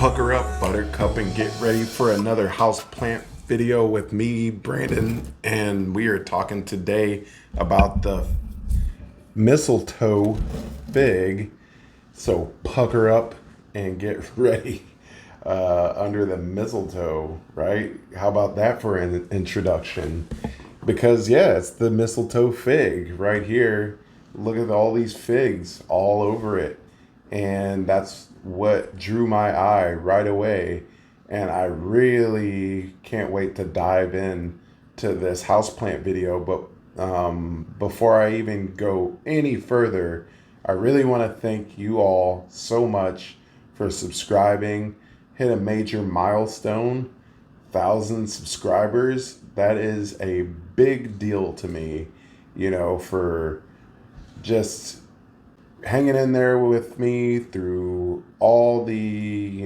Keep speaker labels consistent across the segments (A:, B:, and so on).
A: Pucker up, buttercup, and get ready for another houseplant video with me, Brandon. And we are talking today about the mistletoe fig. So pucker up and get ready under the mistletoe, right? How about that for an introduction? Because, yeah, it's the mistletoe fig right here. Look at all these figs all over it. And that's what drew my eye right away. And I really can't wait to dive in to this houseplant video. But before I even go any further, I really want to thank you all so much for subscribing. Hit a major milestone, 1,000 subscribers. That is a big deal to me, for just hanging in there with me through all the,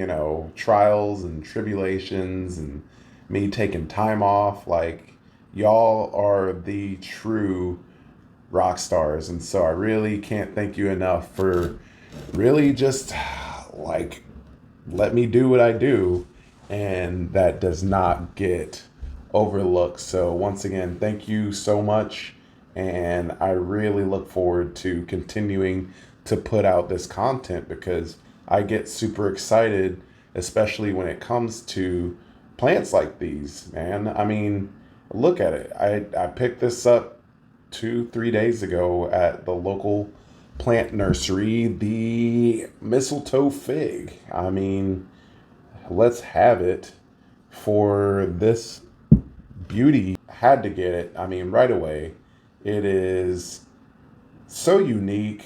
A: trials and tribulations and me taking time off. Like, y'all are the true rock stars. And so I really can't thank you enough for really just like let me do what I do. And that does not get overlooked. So once again, thank you so much. And I really look forward to continuing to put out this content because I get super excited, especially when it comes to plants like these, man. I mean, look at it. I picked this up 2-3 days ago at the local plant nursery, the mistletoe fig. I mean, let's have it for this beauty. Had to get it. I mean, right away. It is so unique,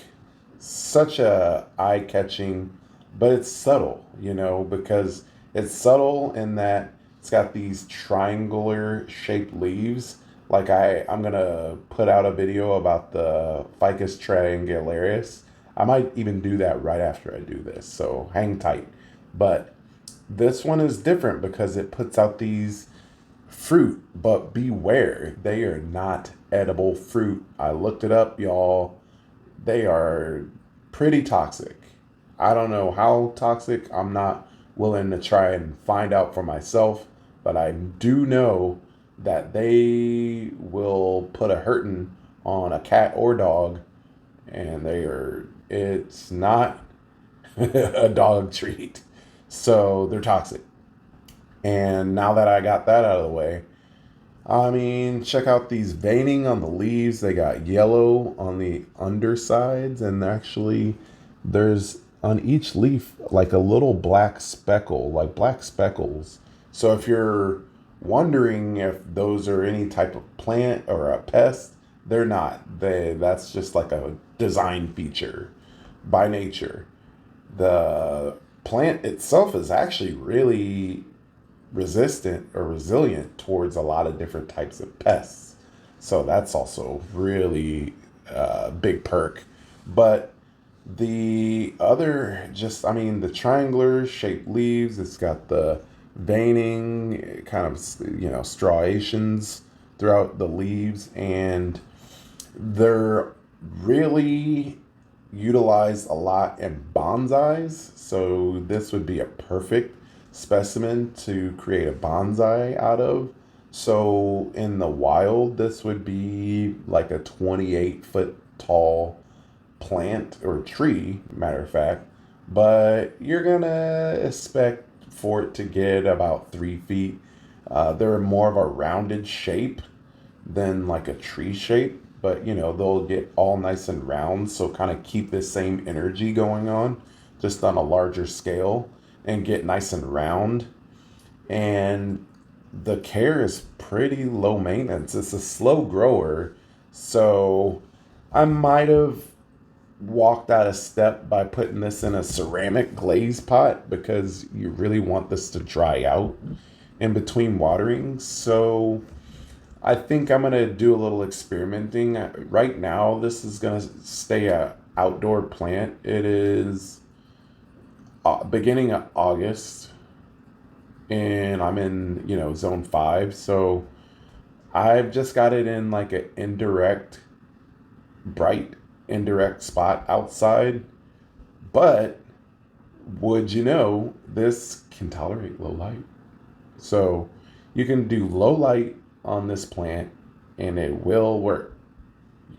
A: such a eye-catching, but it's subtle, because it's subtle in that it's got these triangular shaped leaves. Like I'm gonna put out a video about the Ficus triangularis. I might even do that right after I do this, so hang tight. But this one is different because it puts out these fruit, but beware, they are not edible fruit. I looked it up, y'all. They are pretty toxic. I don't know how toxic. I'm not willing to try and find out for myself, but I do know that they will put a hurting on a cat or dog, and it's not a dog treat. So they're toxic. And now that I got that out of the way, I mean, check out these veining on the leaves. They got yellow on the undersides, and actually there's on each leaf like a little black speckle, like black speckles. So if you're wondering if those are any type of plant or a pest, they're not. That's just like a design feature by nature. The plant itself is actually really resistant or resilient towards a lot of different types of pests. So that's also really a big perk. But the other, the triangular shaped leaves, it's got the veining, kind of, striations throughout the leaves, and they're really utilized a lot in bonsais. So this would be a perfect specimen to create a bonsai out of. So in the wild, this would be like a 28-foot tall plant or tree, matter of fact, but you're gonna expect for it to get about 3 feet. They're more of a rounded shape than like a tree shape, but they'll get all nice and round, so kind of keep this same energy going on, just on a larger scale, and get nice and round. And the care is pretty low maintenance. It's a slow grower, so I might have walked out a step by putting this in a ceramic glaze pot because you really want this to dry out in between watering. So I think I'm going to do a little experimenting. Right now, this is going to stay a outdoor plant. It is beginning of August, and I'm in, zone 5. So I've just got it in like an bright indirect spot outside. But would you know, this can tolerate low light. So you can do low light on this plant and it will work.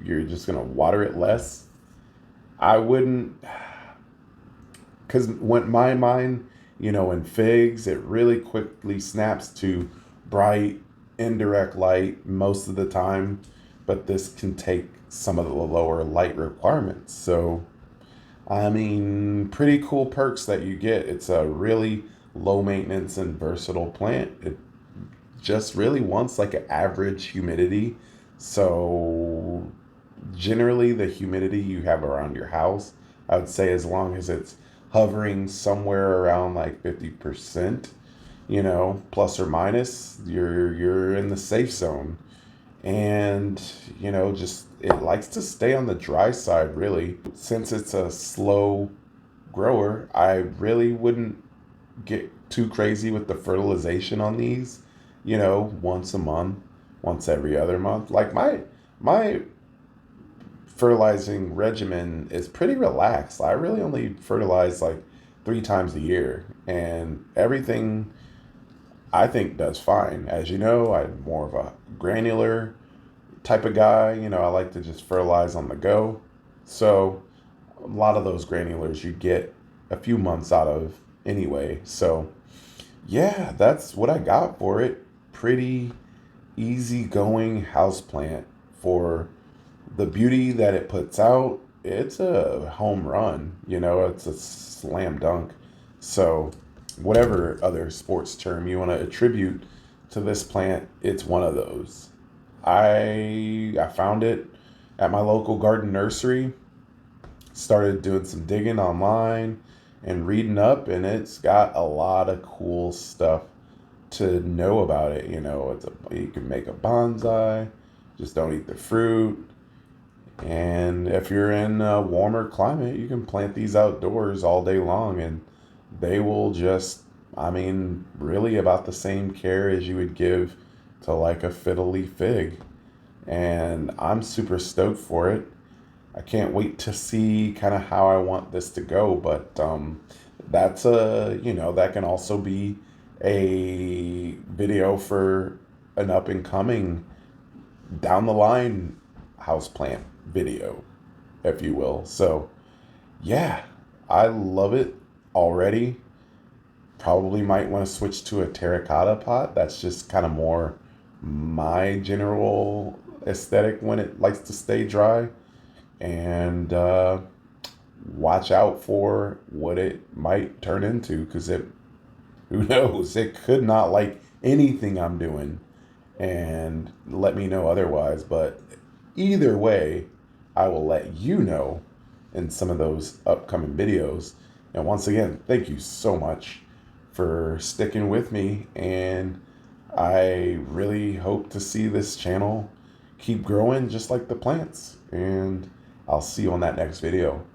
A: You're just going to water it less. I wouldn't, because when my mind, in figs, it really quickly snaps to bright, indirect light most of the time, but this can take some of the lower light requirements. So, I mean, pretty cool perks that you get. It's a really low maintenance and versatile plant. It just really wants like an average humidity. So generally the humidity you have around your house, I would say as long as it's hovering somewhere around like 50%, plus or minus, you're in the safe zone. And just it likes to stay on the dry side really. Since it's a slow grower, I really wouldn't get too crazy with the fertilization on these, once a month, once every other month. Like my fertilizing regimen is pretty relaxed. I really only fertilize like 3 times a year, and everything I think does fine. As you know, I'm more of a granular type of guy. I like to just fertilize on the go. So a lot of those granulars you get a few months out of anyway. So yeah, that's what I got for it. Pretty easygoing houseplant for the beauty that it puts out. It's a home run, it's a slam dunk. So whatever other sports term you want to attribute to this plant, it's one of those. I found it at my local garden nursery, started doing some digging online and reading up, and it's got a lot of cool stuff to know about it. You can make a bonsai, just don't eat the fruit. And if you're in a warmer climate, you can plant these outdoors all day long, and they will just, I mean, really about the same care as you would give to like a fiddle leaf fig. And I'm super stoked for it. I can't wait to see kind of how I want this to go. But that's that can also be a video for an up and coming down the line houseplant video, if you will. So yeah, I love it already. Probably might want to switch to a terracotta pot. That's just kind of more my general aesthetic when it likes to stay dry. And watch out for what it might turn into, because who knows, it could not like anything I'm doing and let me know otherwise. But either way, I will let you know in some of those upcoming videos. And once again, thank you so much for sticking with me, and I really hope to see this channel keep growing just like the plants. And I'll see you on that next video.